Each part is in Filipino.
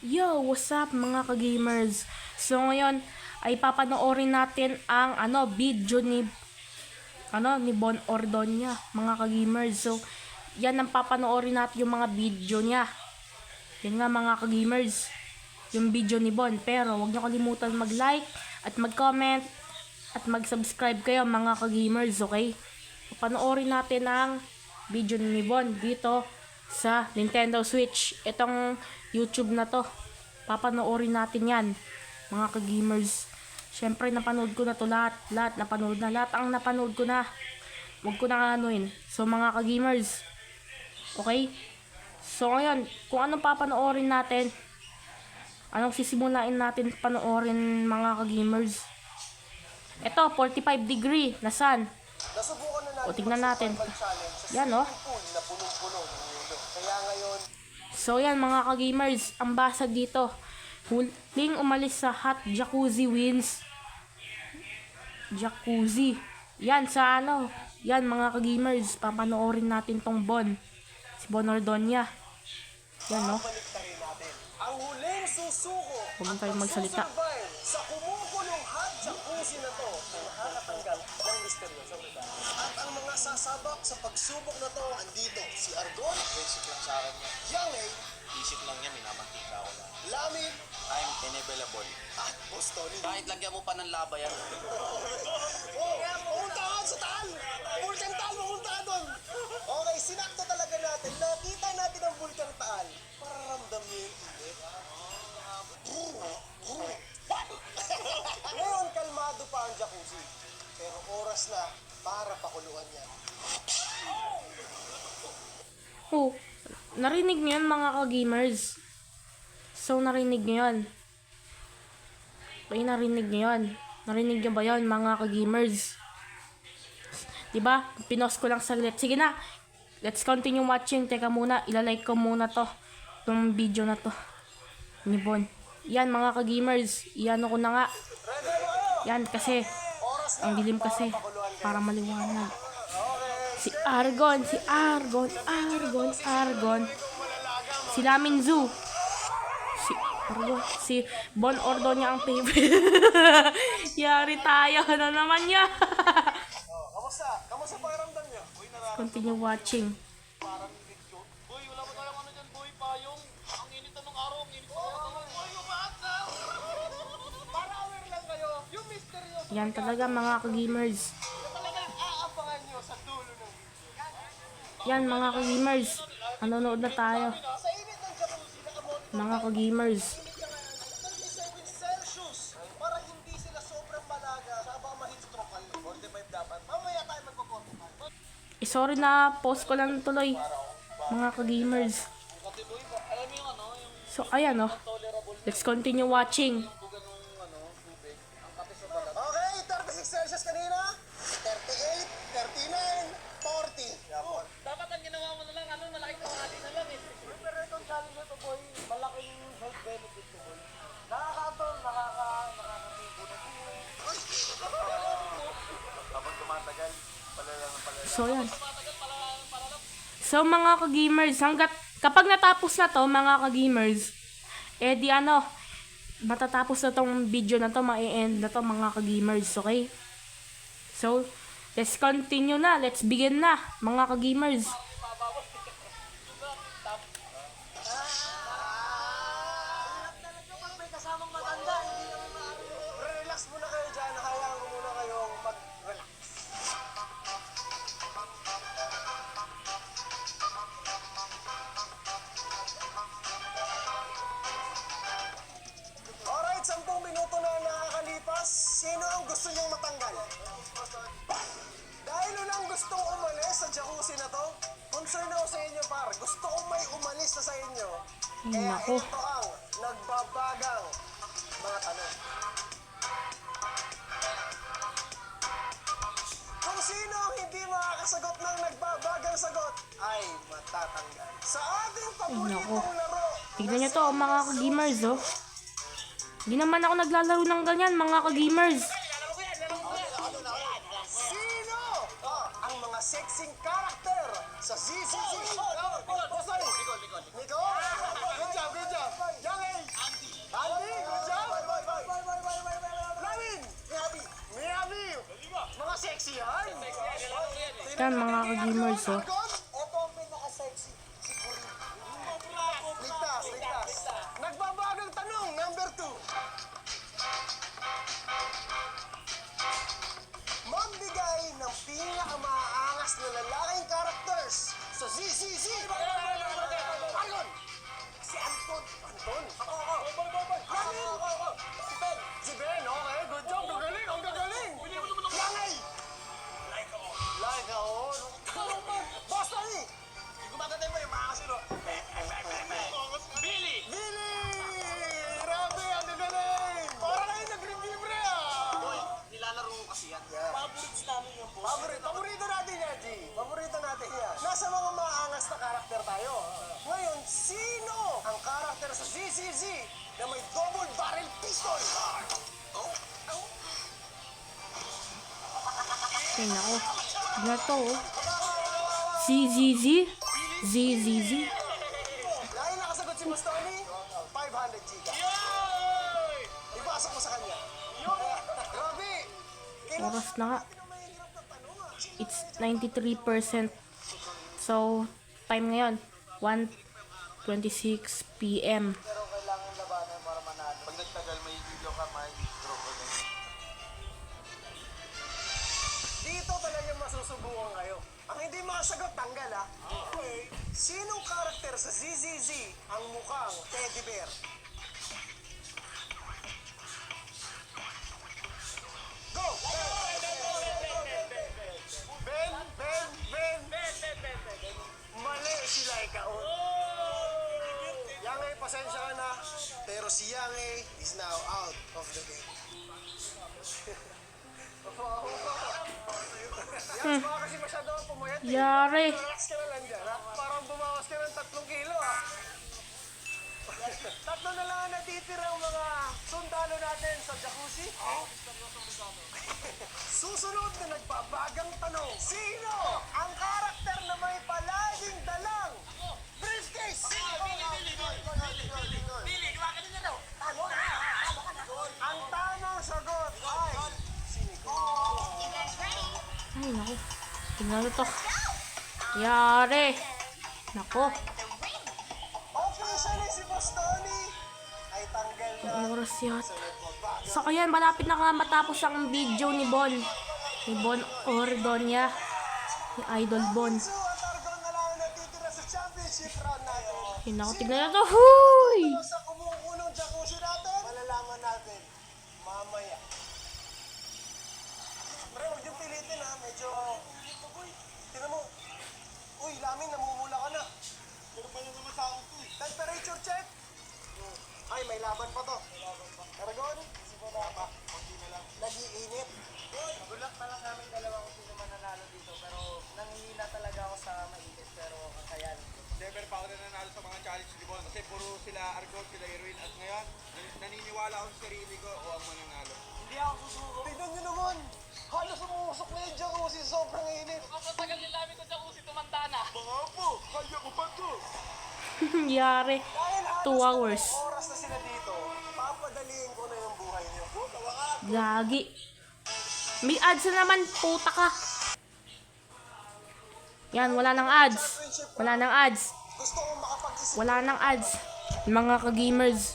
Yo, what's up mga ka-gamers? So ngayon ay papanoorin natin ang video ni Bon Ordonia, mga ka-gamers. So yan ang papanoorin natin, yung mga video niya. Yan nga mga ka-gamers, yung video ni Bon. Pero huwag niyo kalimutan mag-like at mag-comment at mag-subscribe kayo mga ka-gamers, okay? Papanoorin natin ang video ni Bon dito sa Nintendo Switch. Itong YouTube na to, papanoorin natin yan mga ka-gamers. Syempre napanood ko na to lahat napanood na lahat ang napanood ko na. Huwag ko na anuin. So mga ka-gamers, okay? So ngayon, kung anong papanoorin natin, anong sisimulain natin panoorin mga ka-gamers, ito 45 degree na sun. Nasubukan na natin O tignan natin. Yan na oh. punong-puno ng ulo. Kaya ngayon, So yan mga ka-gamers, ang basag dito, huling umalis sa hot jacuzzi wins. Jacuzzi. Yan sa yan mga ka-gamers, papanoorin natin tong Bon. Si Bon Ordonia. Yan no. balik tayo natin. Ang huling susuko Huwag mo tayong magsalita. survive sa kumukulong hot jacuzzi na to na nakakatanggal ng misteryoso lugar. At ang mga sasabak sa pagsubok na to, andito si Argon, Basic lang sa akin yan. Yang A, Isip lang niya, minamantika ko lang. Lamin, I'm inavailable. at Bostoni. Kahit lagyan mo pa ng laba yan. Pumunta ka sa taal! Vulkan taal, pumunta ka doon! Okay, sinakto talaga natin. Nakita natin ang vulkan taal. Pararamdam niyo yung init. Ngayon, kalmado pa ang jacuzzi. Pero oras na para pakuluan yan. Oh, narinig niyo yan mga ka-gamers. So narinig niyo yan. Okay, narinig niyo yan. Narinig niyo ba yan mga ka-gamers? Diba? Pinost ko lang saglit. Sige na. Let's continue watching. Teka muna. Ilalike ko muna to. Itong video na to. Ni Bon. Yan mga ka-gamers. Iyan ko na nga. Ready na kayo? Yan kasi. Oras na Ang dilim kasi. pakuluan kayo. Para maliwanag. Okay. Si Argon. Si Lamin Zoo. Si Bon Ordonia ang favorite. Yari tayo na naman niya. Kamusta? Kamusta pakiramdam niyo? Uy, Continue watching. parang video. Boy, wala ba tayong ano dyan, boy? Payong. Ang init ng araw, ang init pa yan. Boy, umasa! Para aware lang kayo, yung misteryoso Yan talaga mga ka-gamers. na talagang aabangan nyo sa dulo ng video. Yan mga ka-gamers. Nanonood na tayo. Sa init ng jacuzzi, nakamonitor Mga ka-gamers. init ka nga ng 37 Celsius para hindi sila sobrang malaga sa baka ma-heatstroke kayo. 45 dapat. Mamaya tayo magpo-45. Sorry na post ko lang tuloy. Mga ka-gamers. Kasi boy, alam mo yung ano, yung So ayan oh. Let's continue watching. bugan ng ano, tubig. Ang kape sa balat. Okay, 36 Celsius kanina. 38, 39, 40. Yapon. Dapat ang ginawa mo na lang, ano, malaking kamali na lang eh. Pero itong challenge na to, boy, malaking health benefit to, boy. Nakakatol, nakakatibo na Habang tumatagal, palala. So yan. So mga ka-gamers, kapag natapos na to mga ka-gamers, di matatapos na tong video na to, ma-end na to mga ka-gamers, okay? So, let's continue na, let's begin na mga ka-gamers. Relax muna kayo dyan. Hayaan ko muna kayong mag-relax. Alright, 10 minuto na nakakalipas. Sino ang gusto niyong matanggal? Dahil lang gustong umalis sa jacuzzi na to, concern ako sa inyo par. Gusto ko may umalis na sa inyo. Kaya Nako. ito ang nagbabagang mga tanong. Kung sino ang hindi makakasagot ng nagbabagang sagot ay matatanggal. Sa ating nako. paboritong laro, Tignan nyo to mga ka-gamers oh. Hindi naman ako naglalaro ng ganyan mga ka-gamers. sino ang mga sexing karakter sa ZZZ? Nico? Good job, good job. Yang A. Yan mga ka-gamers, oh. Argon, ito ang pinaka-sexy. Si Corin. Ligtas, ligtas. Nagbabagang tanong, number 2. Magbigay ng pinaka-maangas na lalaking characters sa ZZZ. Argon! Si Anton. Anton? Ako. Ramin! Si Ben. Si Ben, okay. Good job. Gagaling, ang gagaling. Langay! Like on. Boss Tony! Gumaganda mo yung mga kasino. Billy! Billy! Grabe, ang gagaling! Para kayo nag-review Nilalaro ko kasi yan. Favorites namin yung boss. Paborito natin yan, G. Paborito natin yan. Nasa mga maangas na karakter tayo. Ngayon, sino ang karakter sa ZZZ na may double barrel pistol? Ay, nako. Na to, oh. ZZZ? ZZZ? Dahil nakasagot si Boss Tony, 500 G ka. Ipasok mo sa kanya. Grabe! Oras na nga. Mahirap na tanong ah. It's 93%. So, time ngayon, 1:26 p.m. Pero kailangan labanan para manalo. Pag nagtagal, may video ka, may draw ka lang. Dito talagang masusubukan kayo. Ang hindi makasagot, tanggal ah. Okay. Sinong karakter sa ZZZ ang mukhang teddy bear? Go! Ben! Mali si Laika. Yang ay pasensya ka na, pero si Yang ay is now out of the game. Yan, baka kasi masyado ang pumayat eh. Yari. Relax ka na lang dyan, ha? Parang bumawas ka ng 3 kilo, ha? Tatlo na lang ang natitirang mga sundalo natin sa jacuzzi. Susunod na nagbabagang tanong, sino ang karakter na may palaging dalang briefcase? Ang tamang sagot ay Ay, nako. Tingnan mo to. Yari. Nako. officially si Boss Tony ay tanggal na. Ang oras yata. So, ayan, malapit na nga matapos ang video ni Bon. Ni Bon Ordonia. Ni Idol Bon. So, at Argon na lang ang natitira sa championship round natin. Ay, nako. Tignan na to. Huy! Sa kumukulong jacuzzi natin, malalaman natin mamaya. Pre, huwag yung pilitin ha. Medyo... Tingnan mo. Uy, Lamin, namumula ka na. Pero pa lang naman sa akin to eh. Temperature check. Ay, may laban pa to. Aragon, nag-iinit. Bulak pa lang namin dalawa kung sino man nanalo dito, pero nanghihina talaga ako sa mainit, pero kakayan. Never pa ako na nanalo sa mga challenge ni Bon. Kasi puro sila Argon, sila Erwin. At ngayon, naniniwala ako sa sarili ko o ang mananalo. Hindi ako susuko. Tignan nyo naman. Halos umusok na yung jacuzzi. Sobrang init. Kapag tagal din namin ito jacuzzi, tumanda na. Mga po, kaya ko pa to. Yari. Dahil halos 2 hours. oras na sila dito, papadaliin ko na yung buhay nyo. Gagi. May ads na naman. Puta ka. Yan, wala nang ads. Wala nang ads. Gusto kong makapag-isip. Wala nang ads. Mga ka-gamers.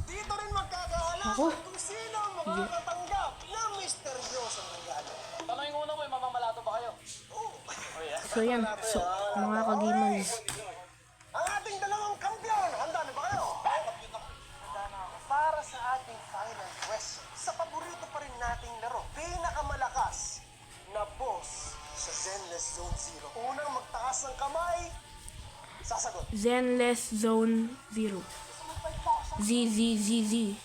Dito rin magkakaalaman Ako. kung sino ang makakatanggap ng misteryosong regalo. Tanongin ko una mo, mamamalato ba kayo? So yan. So, mga ka-gamers. Ang ating dalawang kampiyon, handa na ba kayo? Para sa ating final question, sa paborito pa rin nating laro, pinakamalakas na boss sa Zenless Zone Zero. Unang magtaas ng kamay, sasagot. Zenless Zone 0. ZZZZ.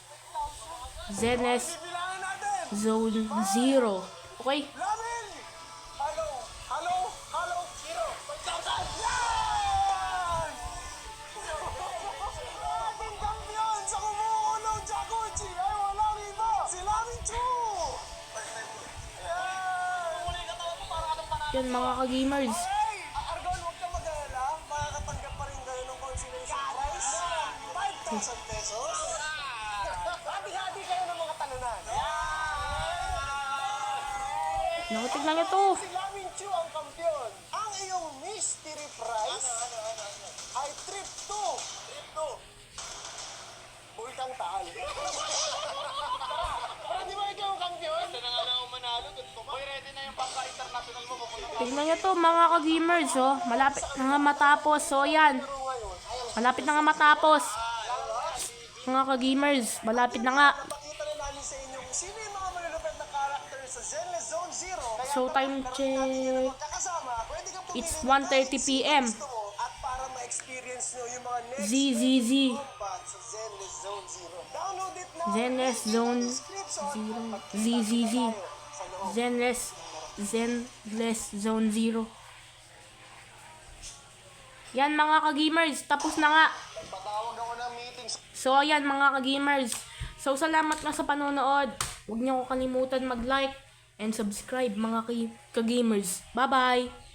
Zenless Bibilangan natin! Zone 0. Okay? Lamin! Halo, zero. 5,000! Yan! Ating kampiyon sa kumukulong jacuzzi ay walang iba! Si Lamin Chu! Yan! Yan mga ka-gamers. Hey! Argon, huwag kang mag-alala. Makakatanggap pa rin kayo ng consolation prize. 5,000 pesos. Hati-hati kayo ng mga talunan. Naku, tignan nyo to. Si Lamin Chu ang kampiyon. Ang iyong mystery prize ay trip to Bulkang Taal. Pero di ba ikaw ang kampiyon? Ito na nga lang ako manalo. Boy, ready na yung pangka-international mo. Pupunta Tignan nyo to mga ka-gamers, oh. Malapit na nga matapos. So, yan. Pero ngayon, ay Malapit na nga matapos. Mga ka-gamers, malapit na nga. napakita na namin sa inyo kung sino yung mga malulupit na character sa Zenless Zone Zero. Kaya So, time check. magkakasama, pwede kang pumili It's ng 1:30 PM. gusto mo at para ma-experience nyo yung mga next ZZZ. combat sa Zenless Zone Zero. Download it now. Zenless Link in the Zone description. Zero. Magkita ZZZ. tayo sa loob. Zenless Zone Zero. Yan mga ka-gamers, tapos na nga. Patawag ako ng meeting sa So ayan mga ka-gamers. So salamat nga sa panonood. Huwag niyo ko kalimutan mag-like and subscribe mga ka-gamers. Bye-bye!